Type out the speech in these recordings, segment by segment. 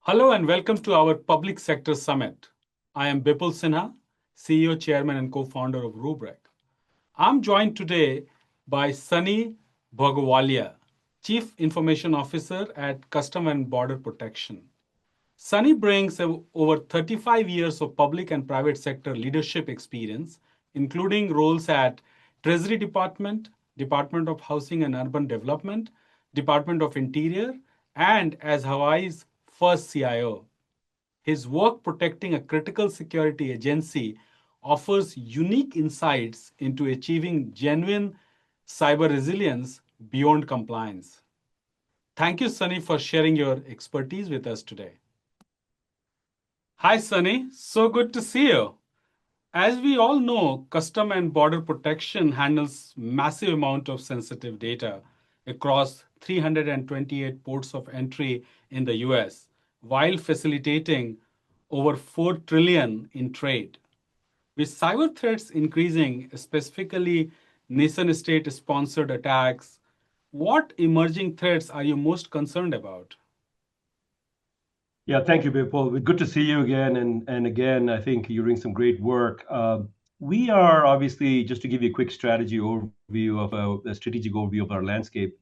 Hello and welcome to our Public Sector Summit. I am Bipul Sinha, CEO, Chairman, and co-founder of Rubrik. I'm joined today by Sonny Bhagowalia, Chief Information Officer at Custom and Border Protection. Sonny brings over 35 years of public and private sector leadership experience, including roles at Treasury Department, Department of Housing and Urban Development, Department of Interior, and as Hawaii's first CIO. His work protecting a critical security agency offers unique insights into achieving genuine cyber resilience beyond compliance. Thank you, Sunny, for sharing your expertise with us today. Hi, Sunny. So good to see you. As we all know, custom and border protection handles massive amount of sensitive data across 328 ports of entry in the US, while facilitating over 4 trillion in trade. With cyber threats increasing, specifically nation state sponsored attacks, what emerging threats are you most concerned about? Yeah, thank you, Bipul. Good to see you again. And again, I think you're doing some great work. We are obviously, just to give you a quick strategy overview of a strategic overview of our landscape,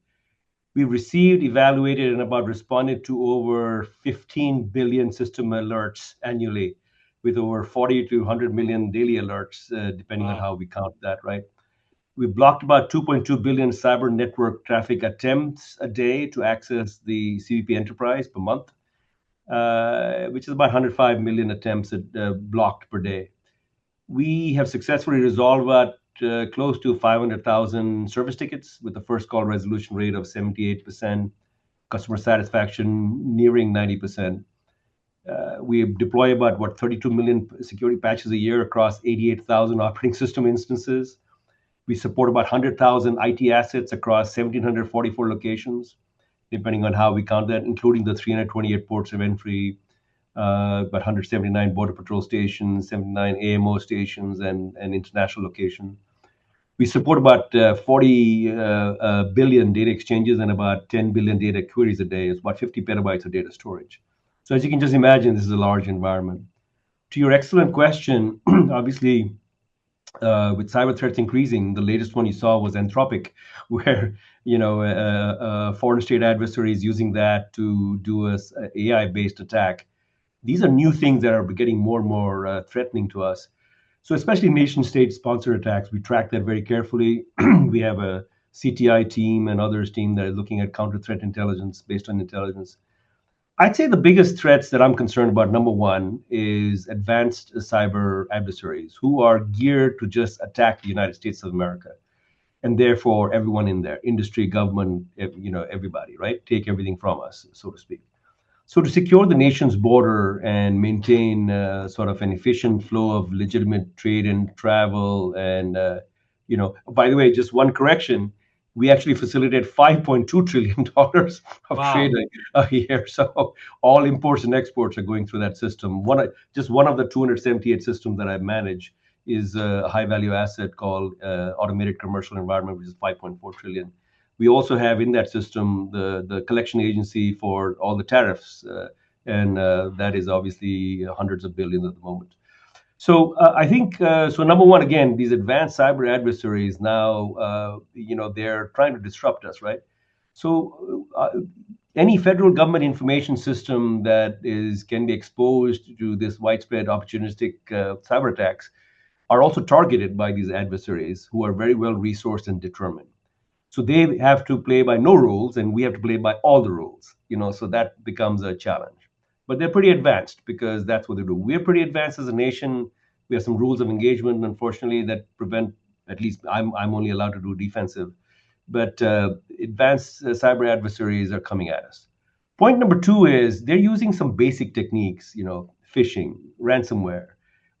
we received, evaluated, and about responded to over 15 billion system alerts annually, with over 40 to 100 million daily alerts, depending on Wow. how we count that, right? We blocked about 2.2 billion cyber network traffic attempts a day to access the CVP enterprise per month, which is about 105 million attempts blocked per day. We have successfully resolved about close to 500,000 service tickets with a first call resolution rate of 78%, customer satisfaction nearing 90%. We deploy about 32 million security patches a year across 88,000 operating system instances. We support about 100,000 IT assets across 1,744 locations, depending on how we count that, including the 328 ports of entry, about 179 Border Patrol stations, 79 AMO stations, and an international location. We support about 40 billion data exchanges and about 10 billion data queries a day. It's about 50 petabytes of data storage. So as you can just imagine, this is a large environment. To your excellent question, obviously, with cyber threats increasing, the latest one you saw was Anthropic, where foreign state adversaries using that to do a AI-based attack. These are new things that are getting more and more threatening to us. So especially nation-state sponsored attacks, we track that very carefully. We have a CTI team and others team that are looking at counter-threat intelligence based on intelligence. I'd say the biggest threats that I'm concerned about, number one, is advanced cyber adversaries who are geared to just attack the United States of America, and therefore everyone in there, industry, government, everybody, right? Take everything from us, so to speak. So to secure the nation's border and maintain sort of an efficient flow of legitimate trade and travel, and by the way, just one correction, we actually facilitate $5.2 trillion of trade Wow. a year. So all imports and exports are going through that system. Just one of the 278 systems that I manage is a high value asset called automated commercial environment, which is 5.4 trillion. We also have in that system the collection agency for all the tariffs, and that is obviously hundreds of billions at the moment. So I think so. Number one, again, these advanced cyber adversaries now, they're trying to disrupt us, right? So any federal government information system that can be exposed to this widespread opportunistic cyber attacks are also targeted by these adversaries who are very well resourced and determined. So they have to play by no rules, and we have to play by all the rules. So that becomes a challenge. But they're pretty advanced because that's what they do. We're pretty advanced as a nation. We have some rules of engagement, unfortunately, that prevent. At least I'm only allowed to do defensive, but advanced cyber adversaries are coming at us. Point number two is they're using some basic techniques, phishing, ransomware.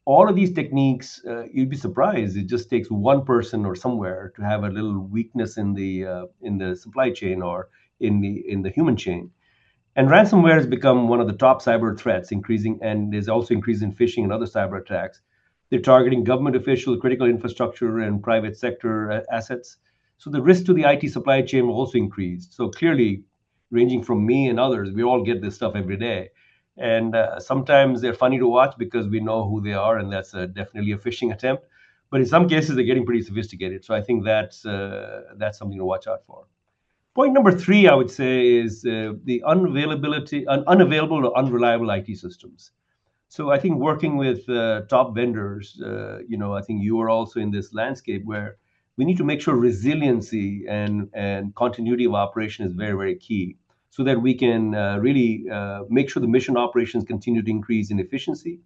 All of these techniques, you'd be surprised. It just takes one person or somewhere to have a little weakness in the supply chain or in the human chain. And ransomware has become one of the top cyber threats, increasing, and there's also increase in phishing and other cyber attacks. They're targeting government official, critical infrastructure, and private sector assets. So the risk to the IT supply chain will also increase. So clearly, ranging from me and others, we all get this stuff every day. And sometimes they're funny to watch because we know who they are, and that's definitely a phishing attempt. But in some cases, they're getting pretty sophisticated. So I think that's something to watch out for. Point number three, I would say, is the unavailable or unreliable IT systems. So I think working with top vendors, I think you are also in this landscape where we need to make sure resiliency and continuity of operation is very, very key so that we can really make sure the mission operations continue to increase in efficiency.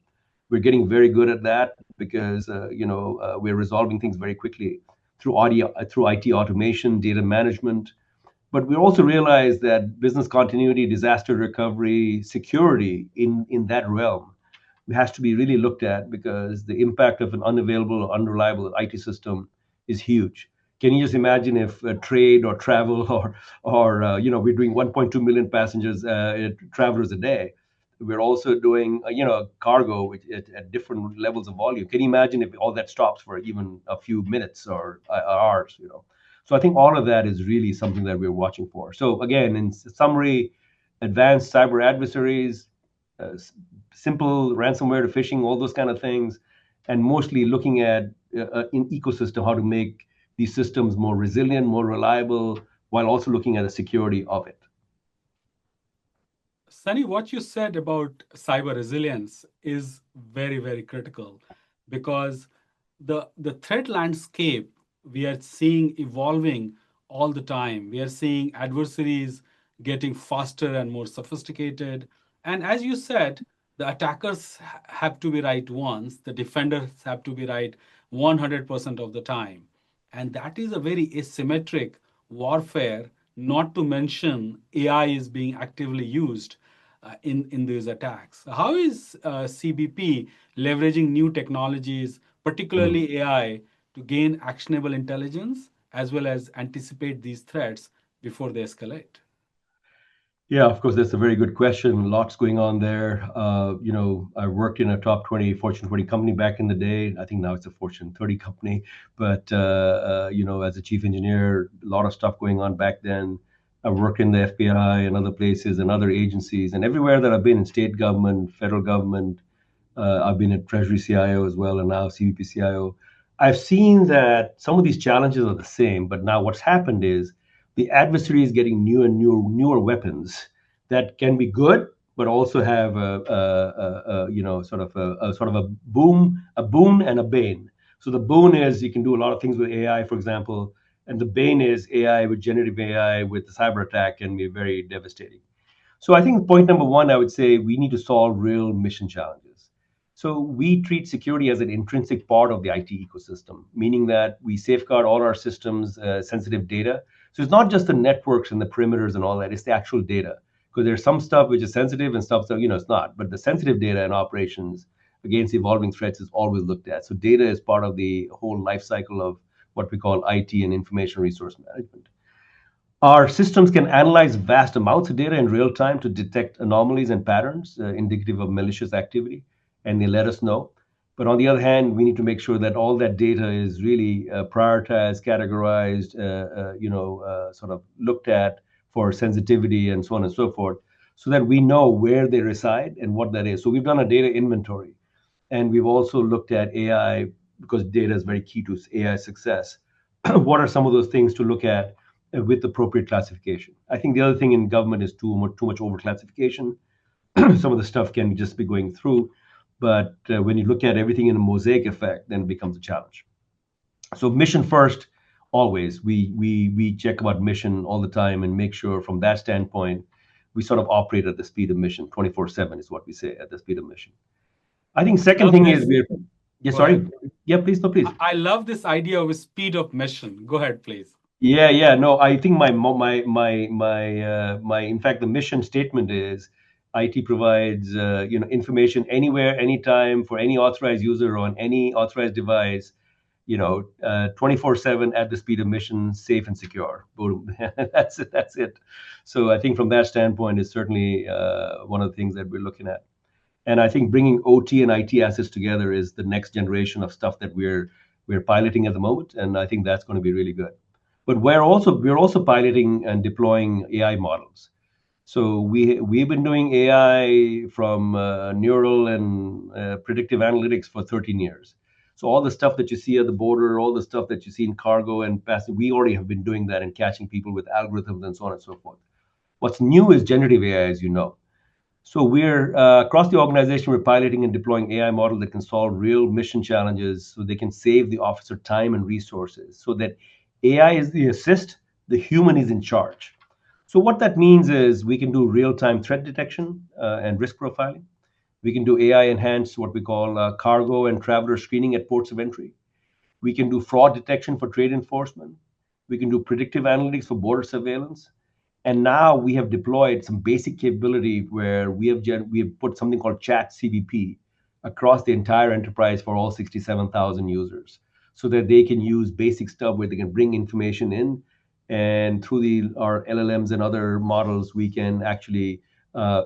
We're getting very good at that because, we're resolving things very quickly through IT automation, data management, but we also realize that business continuity, disaster recovery, security in that realm has to be really looked at because the impact of an unavailable or unreliable IT system is huge. Can you just imagine if trade or travel or we're doing 1.2 million passengers travelers a day. We're also doing cargo at different levels of volume. Can you imagine if all that stops for even a few minutes or hours? So I think all of that is really something that we're watching for. So again, in summary, advanced cyber adversaries, uh, simple ransomware to phishing, all those kind of things, and mostly looking at in ecosystem how to make these systems more resilient, more reliable, while also looking at the security of it. Sunny, what you said about cyber resilience is very, very critical because the threat landscape we are seeing evolving all the time. We are seeing adversaries getting faster and more sophisticated. And as you said, the attackers have to be right once, the defenders have to be right 100% of the time. And that is a very asymmetric warfare, not to mention AI is being actively used in these attacks. How is CBP leveraging new technologies, Mm. particularly AI, to gain actionable intelligence as well as anticipate these threats before they escalate? Yeah, of course, that's a very good question. Lots going on there. I worked in a top 20 Fortune 20 company back in the day. I think now it's a Fortune 30 company. But, as a chief engineer, a lot of stuff going on back then. I worked in the FBI and other places and other agencies. And everywhere that I've been in state government, federal government, I've been a Treasury CIO as well, and now CVP CIO. I've seen that some of these challenges are the same, but now what's happened is the adversary is getting newer weapons that can be good, but also have sort of a boon and a bane. So the boon is you can do a lot of things with AI, for example, and the bane is AI with generative AI with the cyber attack can be very devastating. So I think point number one, I would say we need to solve real mission challenges. So we treat security as an intrinsic part of the IT ecosystem, meaning that we safeguard all our systems, sensitive data. So it's not just the networks and the perimeters and all that; it's the actual data. Because there's some stuff which is sensitive and stuff that it's not. But the sensitive data and operations against evolving threats is always looked at. So data is part of the whole life cycle of what we call IT and information resource management. Our systems can analyze vast amounts of data in real time to detect anomalies and patterns indicative of malicious activity, and they let us know. But on the other hand, we need to make sure that all that data is really prioritized, categorized, sort of looked at for sensitivity and so on and so forth, so that we know where they reside and what that is. So we've done a data inventory, and we've also looked at AI because data is very key to AI success. What are some of those things to look at with appropriate classification? I think the other thing in government is too much over classification. Some of the stuff can just be going through, but when you look at everything in a mosaic effect, then it becomes a challenge. So mission first, always. We check about mission all the time and make sure from that standpoint we sort of operate at the speed of mission. 24/7 is what we say, at the speed of mission. I think second Love thing is this. we're yeah, Go sorry. ahead. Yeah, please, no, please. I love this idea of a speed of mission. Go ahead, please. Yeah, yeah. No, I think my in fact the mission statement is IT provides information anywhere, anytime for any authorized user on any authorized device, 24/7 at the speed of mission, safe and secure. Boom. That's it. That's it. So I think from that standpoint is certainly one of the things that we're looking at. And I think bringing OT and IT assets together is the next generation of stuff that we're piloting at the moment, and I think that's going to be really good. But we're also piloting and deploying AI models. So we've been doing AI from neural and predictive analytics for 13 years. So all the stuff that you see at the border, all the stuff that you see in cargo and passenger, we already have been doing that and catching people with algorithms and so on and so forth. What's new is generative AI, as you know. So we're across the organization, we're piloting and deploying AI models that can solve real mission challenges, so they can save the officer time and resources. So that AI is the assist, the human is in charge. So what that means is we can do real-time threat detection and risk profiling. We can do AI enhanced what we call cargo and traveler screening at ports of entry. We can do fraud detection for trade enforcement. We can do predictive analytics for border surveillance. And now we have deployed some basic capability where we have put something called Chat CVP across the entire enterprise for all 67,000 users, so that they can use basic stuff where they can bring information in, and through our LLMs and other models, we can actually,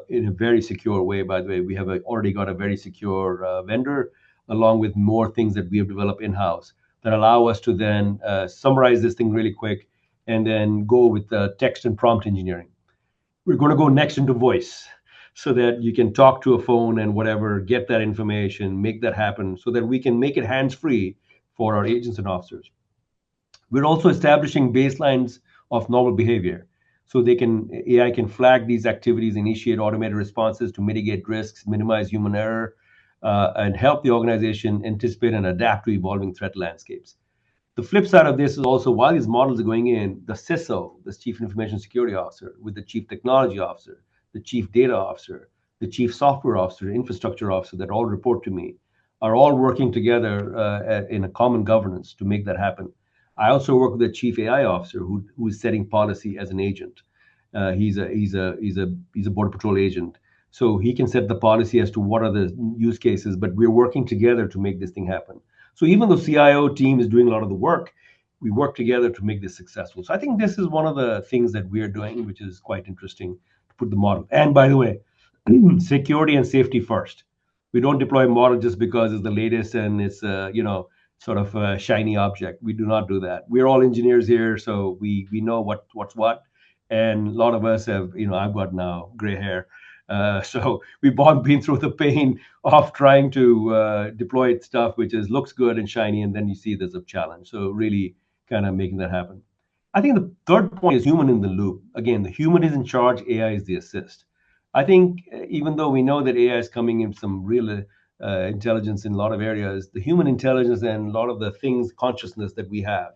in a very secure way. By the way, we have already got a very secure vendor, along with more things that we have developed in house that allow us to then summarize this thing really quick and then go with the text and prompt engineering. We're going to go next into voice, so that you can talk to a phone and whatever, get that information, make that happen, so that we can make it hands free for our agents and officers. We're also establishing baselines of normal behavior, so AI can flag these activities, initiate automated responses to mitigate risks, minimize human error, and help the organization anticipate and adapt to evolving threat landscapes. The flip side of this is also, while these models are going in, the CISO, the Chief Information Security Officer, with the Chief Technology Officer, the Chief Data Officer, the Chief Software Officer, Infrastructure Officer, that all report to me, are all working together in a common governance to make that happen. I also work with the Chief AI Officer, who is setting policy as an agent. He's a Border Patrol agent, so he can set the policy as to what are the use cases. But we're working together to make this thing happen. So even though CIO team is doing a lot of the work, we work together to make this successful. So I think this is one of the things that we're doing, which is quite interesting to put the model. And by the way, security and safety first. We don't deploy a model just because it's the latest and it's sort of a shiny object. We do not do that. We're all engineers here, so we know what's what. And a lot of us have, I've got now gray hair. So we've all been through the pain of trying to deploy stuff which looks good and shiny, and then you see there's a challenge. So really kind of making that happen. I think the third point is human in the loop. Again, the human is in charge, AI is the assist. I think even though we know that AI is coming in some real intelligence in a lot of areas, the human intelligence and a lot of the things, consciousness that we have,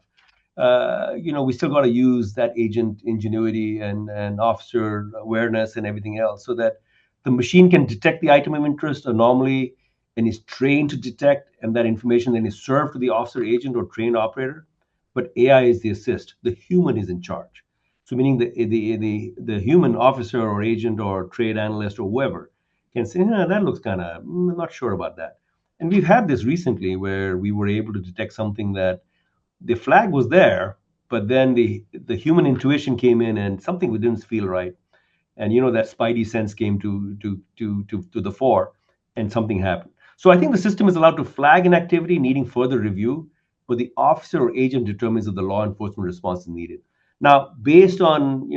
we still got to use that agent ingenuity and officer awareness and everything else, so that the machine can detect the item of interest anomaly and is trained to detect, and that information then is served to the officer, agent, or trained operator. But AI is the assist. The human is in charge. So meaning the human officer or agent or trade analyst or whoever can say, that looks kind of, I'm not sure about that. And we've had this recently where we were able to detect something that the flag was there, but then the human intuition came in and something didn't feel right, and that spidey sense came to the fore, and something happened. So I think the system is allowed to flag an activity needing further review, but the officer or agent determines if the law enforcement response is needed. Now, based on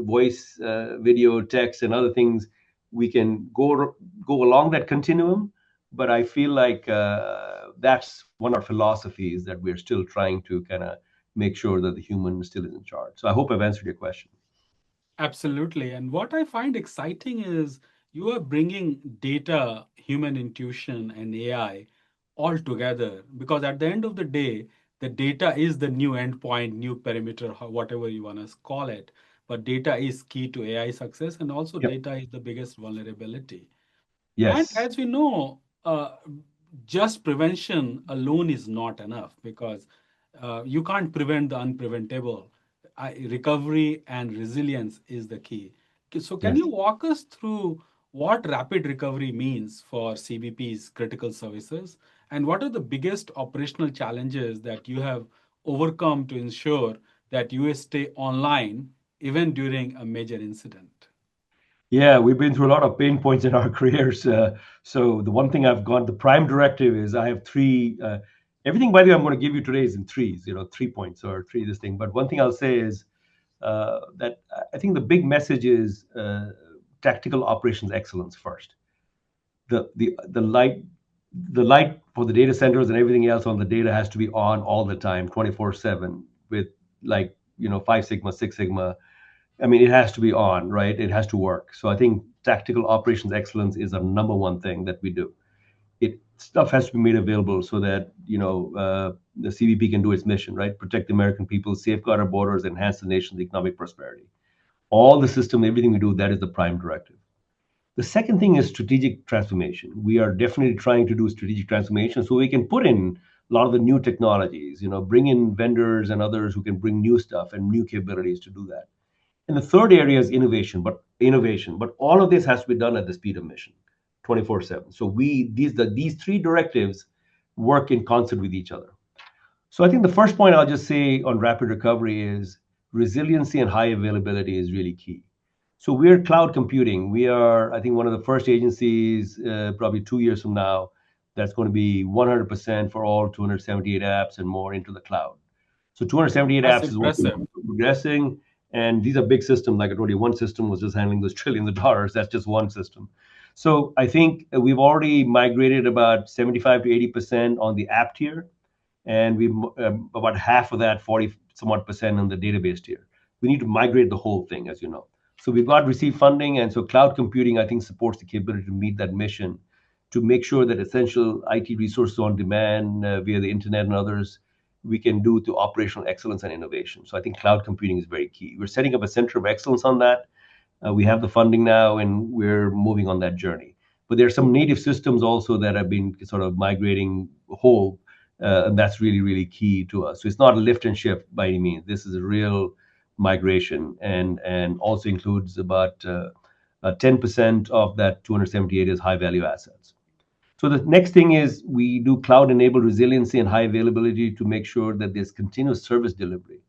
voice, video, text, and other things, we can go along that continuum. But I feel like that's one of our philosophies, that we're still trying to kind of make sure that the human still is in charge. So I hope I've answered your question. Absolutely. And what I find exciting is you are bringing data, human intuition, and AI all together, because at the end of the day, the data is the new endpoint, new perimeter, whatever you want to call it. But data is key to AI success, and also Yep. data is the biggest vulnerability. And Yes. as we know, just prevention alone is not enough, because you can't prevent the unpreventable. Recovery and resilience is the key. So, can Yes. you walk us through what rapid recovery means for CBP's critical services, and what are the biggest operational challenges that you have overcome to ensure that you stay online even during a major incident? Yeah, we've been through a lot of pain points in our careers. So the one thing I've got, the prime directive is I have three. Everything, by the way, I'm going to give you today is in threes. 3 points or three this thing. But one thing I'll say is that I think the big message is tactical operations excellence first. The light for the data centers and everything else on the data has to be on all the time, 24/7, with like 5 sigma, 6 sigma. I mean, it has to be on, right? It has to work. So I think tactical operations excellence is a number one thing that we do. It stuff has to be made available so that the CBP can do its mission, right? Protect the American people, safeguard our borders, enhance the nation's economic prosperity. All the system, everything we do, that is the prime directive. The second thing is strategic transformation. We are definitely trying to do strategic transformation so we can put in a lot of the new technologies, bring in vendors and others who can bring new stuff and new capabilities to do that. And the third area is innovation. But all of this has to be done at the speed of mission, 24/7. So these three directives work in concert with each other. So I think the first point I'll just say on rapid recovery is resiliency and high availability is really key. So we're cloud computing. We are, I think, one of the first agencies, probably 2 years from now, that's going to be 100% for all 278 apps and more into the cloud. So 278 That's apps is what we're impressive. progressing. And these are big systems. Like I told you, one system was just handling those trillions of dollars. That's just one system. So I think we've already migrated about 75 to 80% on the app tier, and we about half of that, 40 somewhat percent on the database tier. We need to migrate the whole thing, as you know. So we've got received funding, and so cloud computing, I think, supports the capability to meet that mission, to make sure that essential IT resources on demand via the internet and others we can do to operational excellence and innovation. So I think cloud computing is very key. We're setting up a center of excellence on that. We have the funding now, and we're moving on that journey. But there are some native systems also that have been sort of migrating whole, and that's really, really key to us. So it's not a lift and shift by any means. This is a real migration, and also includes about 10% of that 278 is high value assets. So the next thing is we do cloud-enabled resiliency and high availability to make sure that there's continuous service delivery.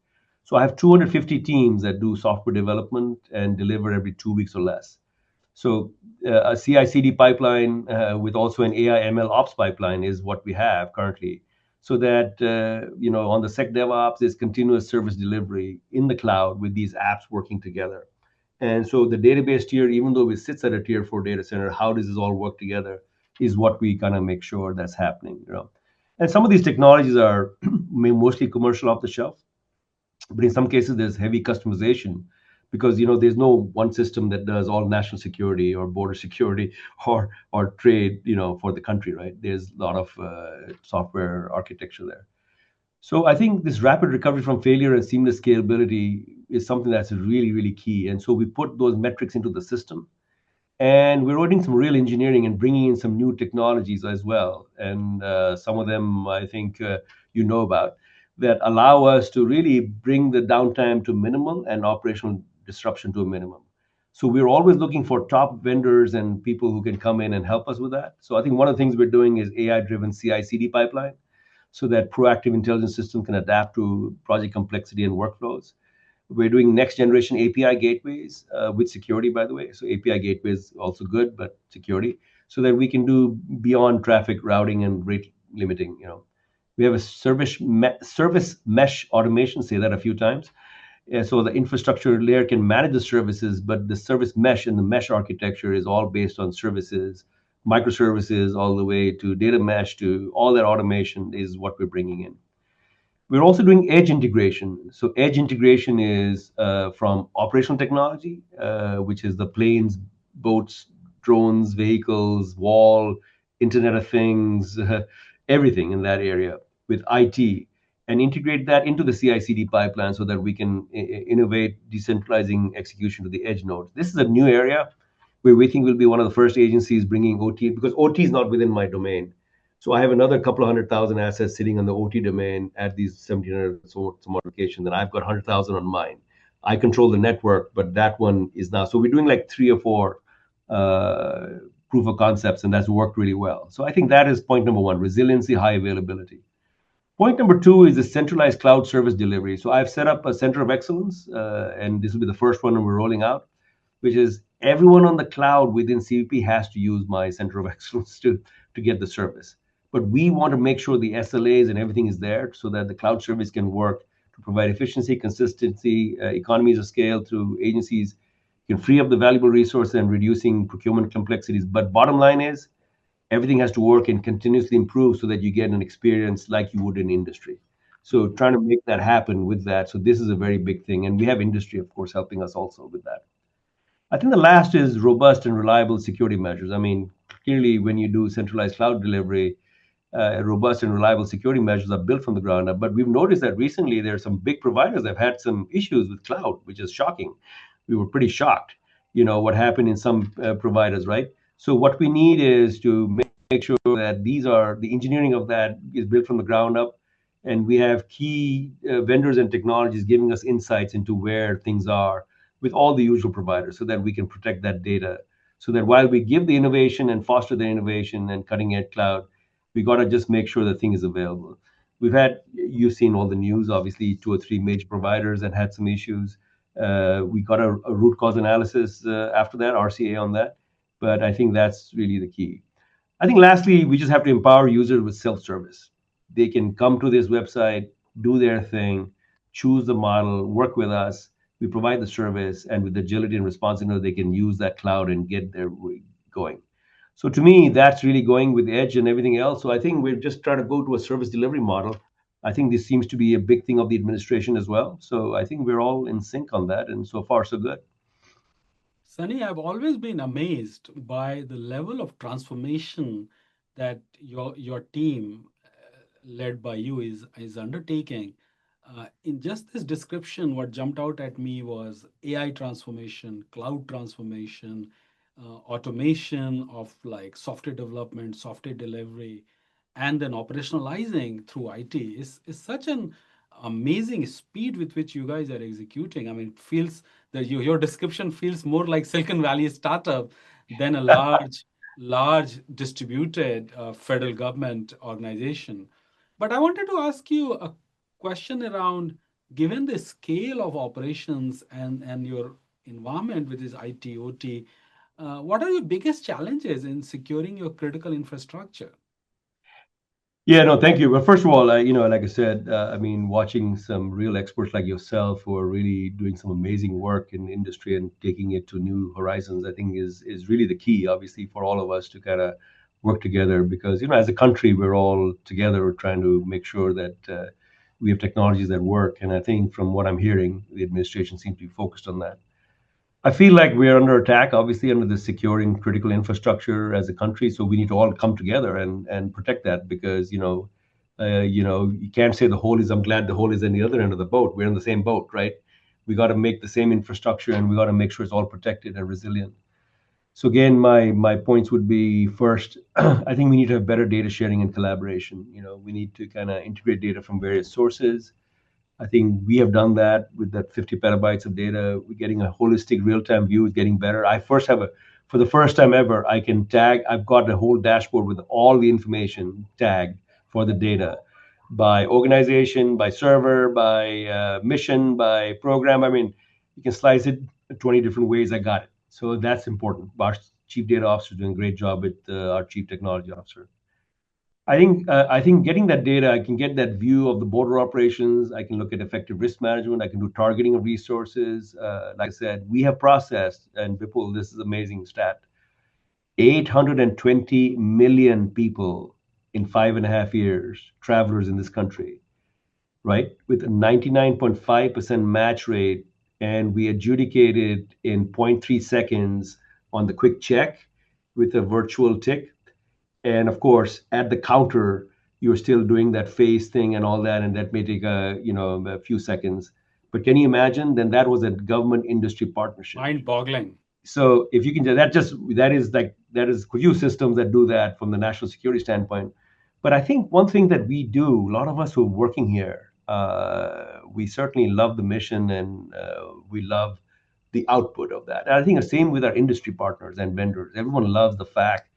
So I have 250 teams that do software development and deliver every 2 weeks or less. So a CI/CD pipeline with also an AI ML ops pipeline is what we have currently, so that on the Sec DevOps there's continuous service delivery in the cloud with these apps working together. And so the database tier, even though it sits at a tier 4 data center, how does this all work together is what we kind of make sure that's happening. And some of these technologies are mostly commercial off the shelf, but in some cases there's heavy customization because there's no one system that does all national security or border security or trade for the country, right? There's a lot of software architecture there. So I think this rapid recovery from failure and seamless scalability is something that's really, really key. And so we put those metrics into the system, and we're running some real engineering and bringing in some new technologies as well. And some of them I think about, that allow us to really bring the downtime to minimal and operational disruption to a minimum. So we're always looking for top vendors and people who can come in and help us with that. So I think one of the things we're doing is AI-driven CI/CD pipeline, so that proactive intelligence system can adapt to project complexity and workflows. We're doing next generation API gateways with security, by the way. So API gateways also good, but security, so that we can do beyond traffic routing and rate limiting. We have a service mesh automation. Say that a few times. So the infrastructure layer can manage the services, but the service mesh and the mesh architecture is all based on services, microservices, all the way to data mesh, to all that automation is what we're bringing in. We're also doing edge integration. So edge integration is from operational technology, which is the planes, boats, drones, vehicles, wall, Internet of Things, everything in that area with IT, and integrate that into the CI/CD pipeline so that we can innovate decentralizing execution to the edge nodes. This is a new area where we think we'll be one of the first agencies bringing OT, because OT is not within my domain. So I have another couple of 100,000 assets sitting on the OT domain at these 1,700 some locations, and I've got 100,000 on mine. I control the network, but that one is now. So we're doing like 3 or 4 proof of concepts, and that's worked really well. So I think that is point number 1: resiliency, high availability. Point number 2 is the centralized cloud service delivery. So I've set up a center of excellence, and this will be the first one we're rolling out, which is everyone on the cloud within CVP has to use my center of excellence to get the service. But we want to make sure the SLAs and everything is there so that the cloud service can work to provide efficiency, consistency, economies of scale through agencies can free up the valuable resource and reducing procurement complexities. But bottom line is everything has to work and continuously improve so that you get an experience like you would in industry. So trying to make that happen with that. So this is a very big thing. And we have industry, of course, helping us also with that. I think the last is robust and reliable security measures. I mean, clearly, when you do centralized cloud delivery, robust and reliable security measures are built from the ground up. But we've noticed that recently there are some big providers that have had some issues with cloud, which is shocking. We were pretty shocked, what happened in some providers, right? So what we need is to make sure that the engineering of that is built from the ground up, and we have key vendors and technologies giving us insights into where things are with all the usual providers so that we can protect that data. So that while we give the innovation and foster the innovation and cutting edge cloud, we got to just make sure the thing is available. You've seen all the news, obviously, two or three major providers that had some issues. We got a root cause analysis after that, RCA on that. But I think that's really the key. I think lastly, we just have to empower users with self-service. They can come to this website, do their thing, choose the model, work with us. We provide the service, and with agility and responsiveness, they can use that cloud and get their way going. So to me, that's really going with edge and everything else. So I think we're just trying to go to a service delivery model. I think this seems to be a big thing of the administration as well. So I think we're all in sync on that, and so far so good. Sunny, I've always been amazed by the level of transformation that your team, led by you, is undertaking. In just this description, what jumped out at me was AI transformation, cloud transformation, automation of like software development, software delivery, and then operationalizing through IT is such an amazing speed with which you guys are executing. I mean, it feels that your description feels more like Silicon Valley startup than a large distributed federal government organization. But I wanted to ask you a question around, given the scale of operations and your environment with this IT, OT, what are your biggest challenges in securing your critical infrastructure? Yeah, no, thank you. Well, first of all, like I said, I mean, watching some real experts like yourself who are really doing some amazing work in industry and taking it to new horizons, I think is really the key, obviously, for all of us to kind of work together because, as a country, we're all together trying to make sure that we have technologies that work. And I think from what I'm hearing, the administration seems to be focused on that. I feel like we're under attack, obviously, under the securing critical infrastructure as a country. So we need to all come together and protect that because you can't say the whole is. I'm glad the whole is in the other end of the boat. We're in the same boat, right? We got to make the same infrastructure, and we got to make sure it's all protected and resilient. So again, my points would be first. I think we need to have better data sharing and collaboration. We need to kind of integrate data from various sources. I think we have done that with that 50 petabytes of data. We're getting a holistic real-time view, is getting better. For the first time ever, I can tag, I've got a whole dashboard with all the information tagged for the data by organization, by server, by mission, by program. I mean, you can slice it 20 different ways. I got it. So that's important. Our chief data officer is doing a great job with our chief technology officer. I think getting that data, I can get that view of the border operations. I can look at effective risk management. I can do targeting of resources. Like I said, we have processed, and Bipul, this is amazing stat, 820 million people in 5.5 years, travelers in this country, right? With a 99.5% match rate, and we adjudicated in zero point 0.3 seconds on the quick check with a virtual tick. And of course, at the counter, you're still doing that face thing and all that, and that may take a few seconds. But can you imagine? Then that was a government industry partnership. Mind-boggling. So if you can, that is few systems that do that from the national security standpoint. But I think one thing that we do, a lot of us who are working here, we certainly love the mission and we love the output of that. And I think the same with our industry partners and vendors. Everyone loves the fact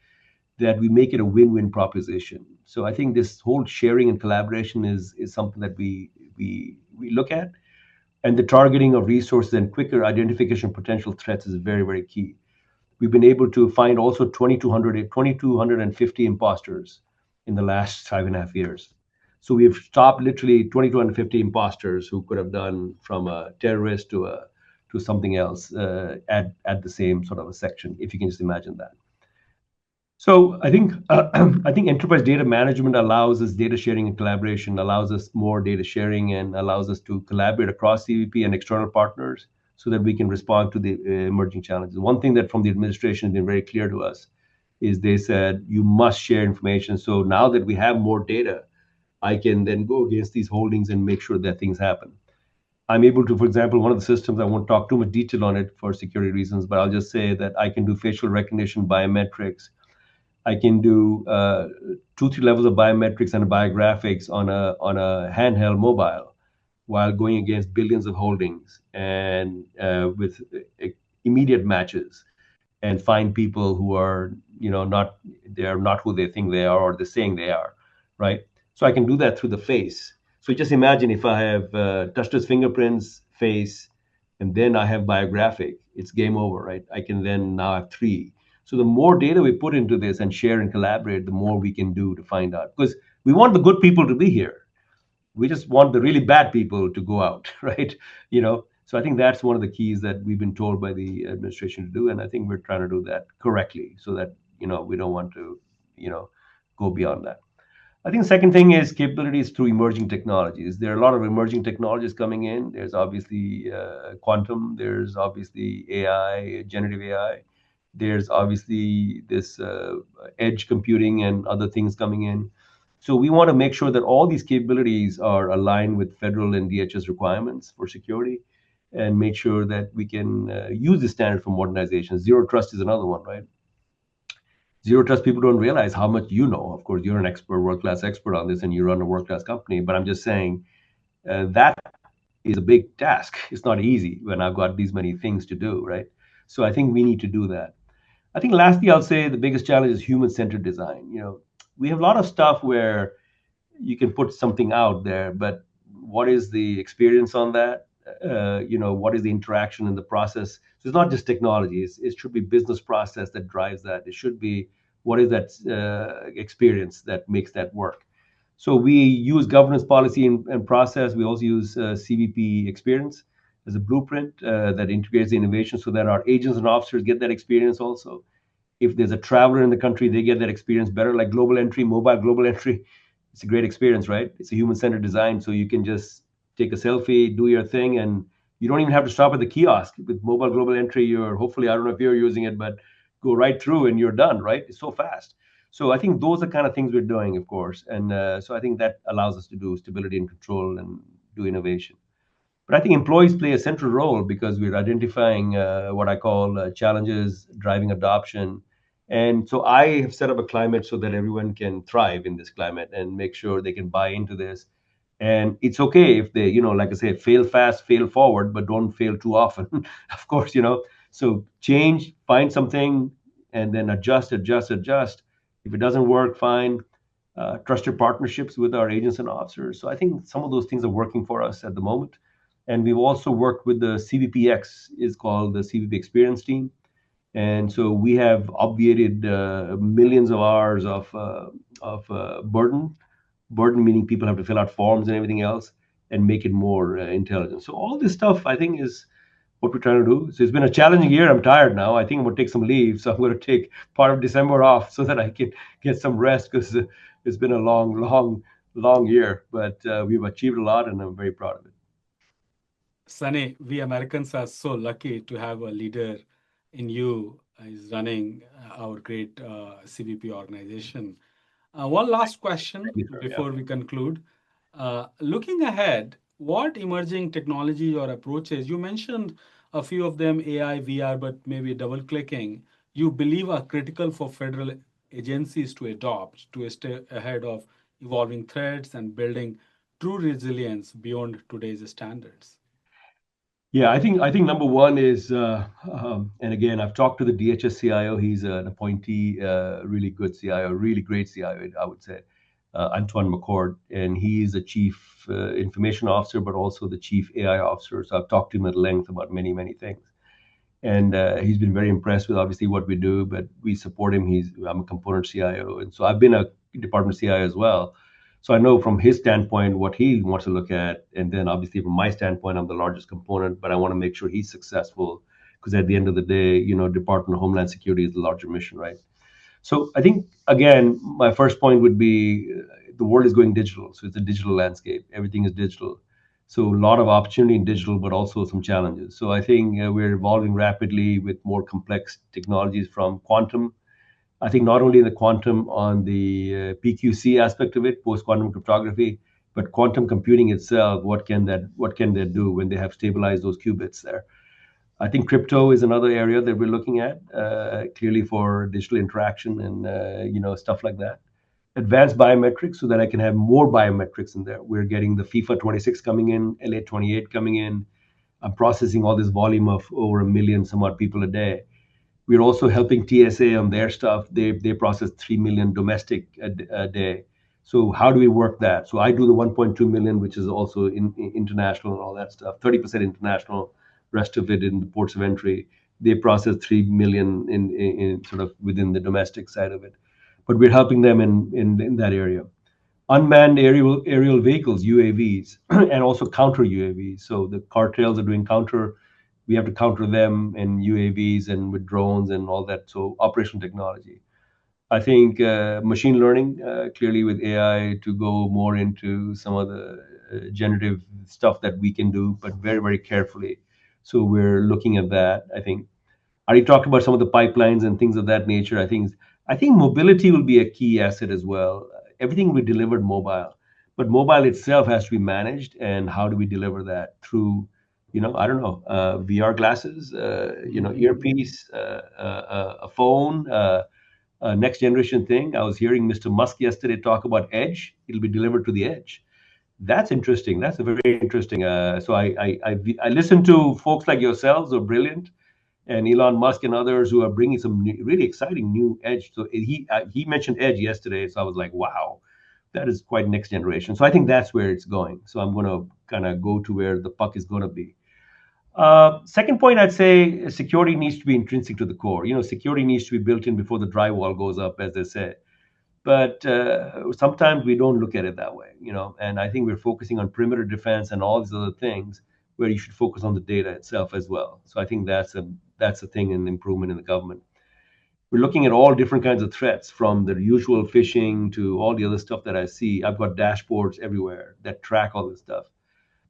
that we make it a win-win proposition. So I think this whole sharing and collaboration is something that we look at, and the targeting of resources and quicker identification of potential threats is very, very key. We've been able to find also 2,250 imposters in the last 5.5 years. So we've stopped literally 2,250 imposters who could have done from a terrorist to something else at the same sort of a section, if you can just imagine that. So I think I think enterprise data management allows us data sharing and collaboration, allows us more data sharing, and allows us to collaborate across CVP and external partners so that we can respond to the emerging challenges. One thing that from the administration has been very clear to us is they said you must share information. So now that we have more data, I can then go against these holdings and make sure that things happen. I'm able to, for example, one of the systems, I won't talk too much detail on it for security reasons, but I'll just say that I can do facial recognition, biometrics. I can do 2, 3 levels of biometrics and biographics on a handheld mobile while going against billions of holdings and with immediate matches and find people who are not they're not who they think they are or they're saying they are, right? So I can do that through the face. So just imagine if I have touched his fingerprints, face, and then I have biographic, it's game over, right? I can then now have three. So the more data we put into this and share and collaborate, the more we can do to find out. Because we want the good people to be here. We just want the really bad people to go out, right? So I think that's one of the keys that we've been told by the administration to do, and I think we're trying to do that correctly, so that we don't want to go beyond that. I think the second thing is capabilities through emerging technologies. There are a lot of emerging technologies coming in. There's obviously quantum. There's obviously AI, generative AI. There's obviously this edge computing and other things coming in. So we want to make sure that all these capabilities are aligned with federal and DHS requirements for security, and make sure that we can use the standard for modernization. Zero trust is another one, right? Zero trust, people don't realize how much you know. Of course, you're an expert, world-class expert on this, and you run a world-class company. But I'm just saying that is a big task. It's not easy when I've got these many things to do, right? So I think we need to do that. I think lastly, I'll say the biggest challenge is human-centered design. We have a lot of stuff where you can put something out there, but what is the experience on that? What is the interaction in the process? So it's not just technology. It should be business process that drives that. It should be what is that experience that makes that work. So we use governance policy and process. We also use CVP experience as a blueprint that integrates the innovation so that our agents and officers get that experience also. If there's a traveler in the country, they get that experience better, like global entry, mobile global entry. It's a great experience, right? It's a human-centered design, so you can just take a selfie, do your thing, and you don't even have to stop at the kiosk. With mobile global entry, you're hopefully, I don't know if you're using it, but go right through and you're done, right? It's so fast. So I think those are kind of things we're doing, of course, and so I think that allows us to do stability and control and do innovation. But I think employees play a central role because we're identifying what I call challenges, driving adoption. And so I have set up a climate so that everyone can thrive in this climate and make sure they can buy into this. And it's okay if they, like I say, fail fast, fail forward, but don't fail too often, of course. So change, find something, and then adjust, adjust, adjust. If it doesn't work, fine. Trusted partnerships with our agents and officers. So I think some of those things are working for us at the moment. And we've also worked with the CVPX, is called the CVP Experience Team. And so we have obviated millions of hours of burden meaning people have to fill out forms and everything else, and make it more intelligent. So all this stuff, I think, is what we're trying to do. So it's been a challenging year. I'm tired now. I think I'm going to take some leave. So I'm going to take part of December off so that I can get some rest, because it's been a long year. But we've achieved a lot, and I'm very proud of it. Sunny, we Americans are so lucky to have a leader in you is running our great CVP organization. One last question Thank you, sir. Yeah. before we conclude. Looking ahead, what emerging technology or approaches, you mentioned a few of them, AI, VR, but maybe double clicking, you believe are critical for federal agencies to adopt to stay ahead of evolving threats and building true resilience beyond today's standards? Yeah, I think number one is, and again, I've talked to the DHS CIO. He's an appointee, really good CIO, really great CIO, I would say, Antoine McCord, and he's the chief information officer, but also the chief AI officer. So I've talked to him at length about many things, and he's been very impressed with obviously what we do. But we support him. I'm a component CIO, and so I've been a department CIO as well. So I know from his standpoint what he wants to look at, and then obviously from my standpoint, I'm the largest component, but I want to make sure he's successful because at the end of the day, Department of Homeland Security is the larger mission, right? So I think again, my first point would be the world is going digital, so it's a digital landscape. Everything is digital, so a lot of opportunity in digital, but also some challenges. So I think we're evolving rapidly with more complex technologies from quantum. I think not only the quantum on the PQC aspect of it, post quantum cryptography, but quantum computing itself. What can that do when they have stabilized those qubits there? I think crypto is another area that we're looking at clearly for digital interaction and stuff like that. Advanced biometrics so that I can have more biometrics in there. We're getting the FIFA 26 coming in, LA 28 coming in. I'm processing all this volume of over a million some odd people a day. We're also helping TSA on their stuff. They process 3 million domestic a day. So how do we work that? So I do the 1.2 million, which is also in international and all that stuff. 30% international, rest of it in the ports of entry. They process 3 million in sort of within the domestic side of it. But we're helping them in that area. Unmanned aerial vehicles, UAVs, and also counter UAVs. So the cartels are doing counter. We have to counter them in UAVs and with drones and all that. So operational technology. I think machine learning, clearly with AI, to go more into some of the generative stuff that we can do, but very, very carefully. So we're looking at that. I think I already talked about some of the pipelines and things of that nature. I think mobility will be a key asset as well. Everything will be delivered mobile, but mobile itself has to be managed. And how do we deliver that through, I don't know, VR glasses, earpiece, a phone, next generation thing. I was hearing Mr. Musk yesterday talk about edge. It'll be delivered to the edge. That's interesting. That's a very interesting. So I listen to folks like yourselves who are brilliant, and Elon Musk and others who are bringing some really exciting new edge. So he mentioned edge yesterday, so I was like, wow, that is quite next generation. So I think that's where it's going. So I'm going to kind of go to where the puck is going to be. Second point, I'd say security needs to be intrinsic to the core. Security needs to be built in before the drywall goes up, as they say. But sometimes we don't look at it that way, And I think we're focusing on perimeter defense and all these other things where you should focus on the data itself as well. So I think that's a thing in improvement in the government. We're looking at all different kinds of threats, from the usual phishing to all the other stuff that I see. I've got dashboards everywhere that track all this stuff.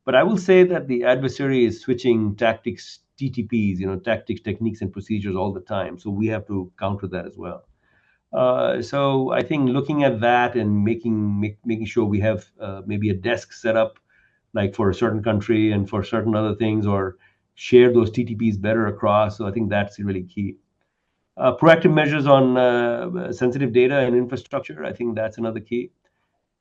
But I will say that the adversary is switching tactics, TTPs, tactics, techniques, and procedures all the time. So we have to counter that as well. So I think looking at that and making sure we have maybe a desk set up, like for a certain country and for certain other things, or share those TTPs better across. So I think that's really key. Proactive measures on sensitive data and infrastructure. I think that's another key.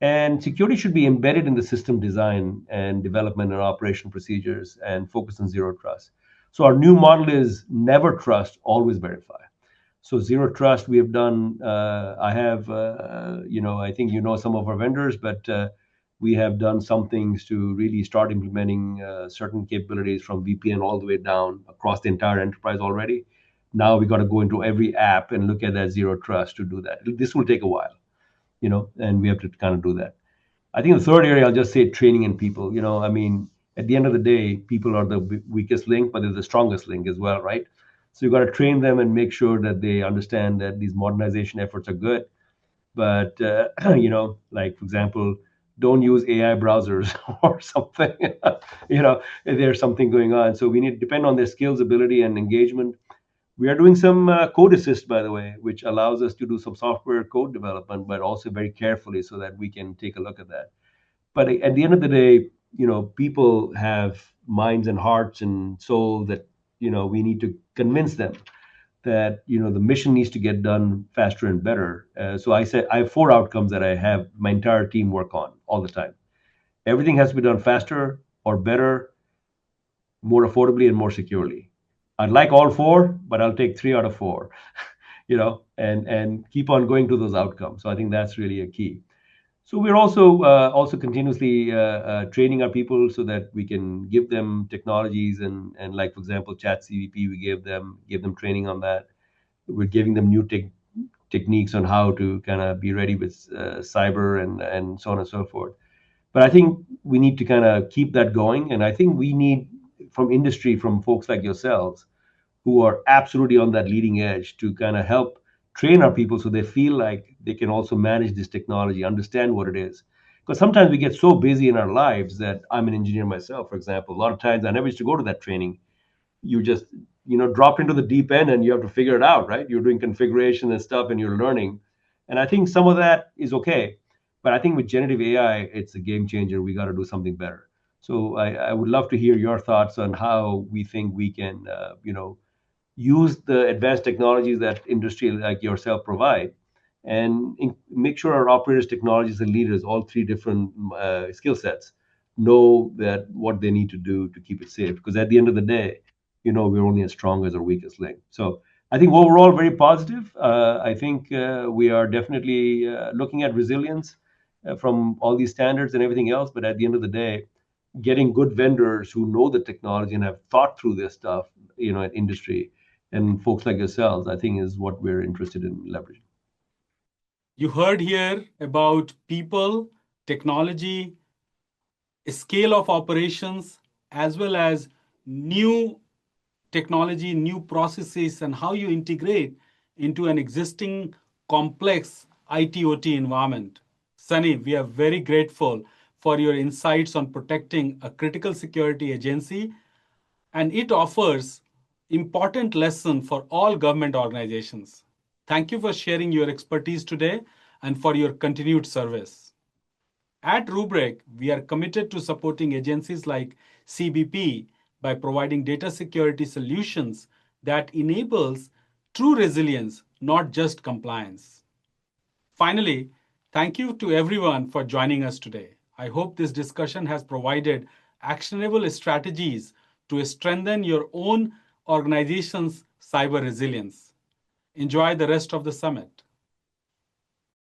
And security should be embedded in the system design and development and operation procedures and focus on zero trust. So our new model is never trust, always verify. So zero trust we have done. I have, I think some of our vendors, but we have done some things to really start implementing certain capabilities from VPN all the way down across the entire enterprise already. Now we got to go into every app and look at that zero trust to do that. This will take a while, and we have to kind of do that. I think the third area, I'll just say training in people. At the end of the day, people are the weakest link, but they're the strongest link as well, right? So you've got to train them and make sure that they understand that these modernization efforts are good. But, like, for example, don't use AI browsers or something, if there's something going on. So we need to depend on their skills, ability, and engagement. We are doing some code assist, by the way, which allows us to do some software code development, but also very carefully so that we can take a look at that. But at the end of the day, people have minds and hearts and soul that, we need to convince them that, the mission needs to get done faster and better. So I said, I have 4 outcomes that I have my entire team work on all the time. Everything has to be done faster or better, more affordably and more securely. I'd like all 4, but I'll take 3 out of 4, and keep on going to those outcomes. So I think that's really a key. So we're also continuously training our people so that we can give them technologies and like, for example, Chat CVP, we gave them training on that. We're giving them new techniques on how to kind of be ready with cyber and so on and so forth. But I think we need to kind of keep that going. And I think we need from industry, from folks like yourselves, who are absolutely on that leading edge to kind of help train our people so they feel like they can also manage this technology, understand what it is. Because sometimes we get so busy in our lives that I'm an engineer myself, for example. A lot of times I never used to go to that training. You just, drop into the deep end and you have to figure it out, right? You're doing configuration and stuff and you're learning. And I think some of that is okay. But I think with generative AI, it's a game changer. We got to do something better. So I would love to hear your thoughts on how we think we can, use the advanced technologies that industry like yourself provide and make sure our operators, technologists, and leaders, all three different skill sets, know that what they need to do to keep it safe. Because at the end of the day, we're only as strong as our weakest link. So I think overall very positive. I think we are definitely looking at resilience from all these standards and everything else. But at the end of the day, getting good vendors who know the technology and have thought through this stuff, at industry, and folks like yourselves, I think is what we're interested in leveraging. You heard here about people, technology, scale of operations, as well as new technology, new processes, and how you integrate into an existing complex IT/OT environment. Sunny, we are very grateful for your insights on protecting a critical security agency, and it offers important lesson for all government organizations. Thank you for sharing your expertise today and for your continued service. At Rubrik, we are committed to supporting agencies like CBP by providing data security solutions that enables true resilience, not just compliance. Finally, thank you to everyone for joining us today. I hope this discussion has provided actionable strategies to strengthen your own organization's cyber resilience. Enjoy the rest of the summit.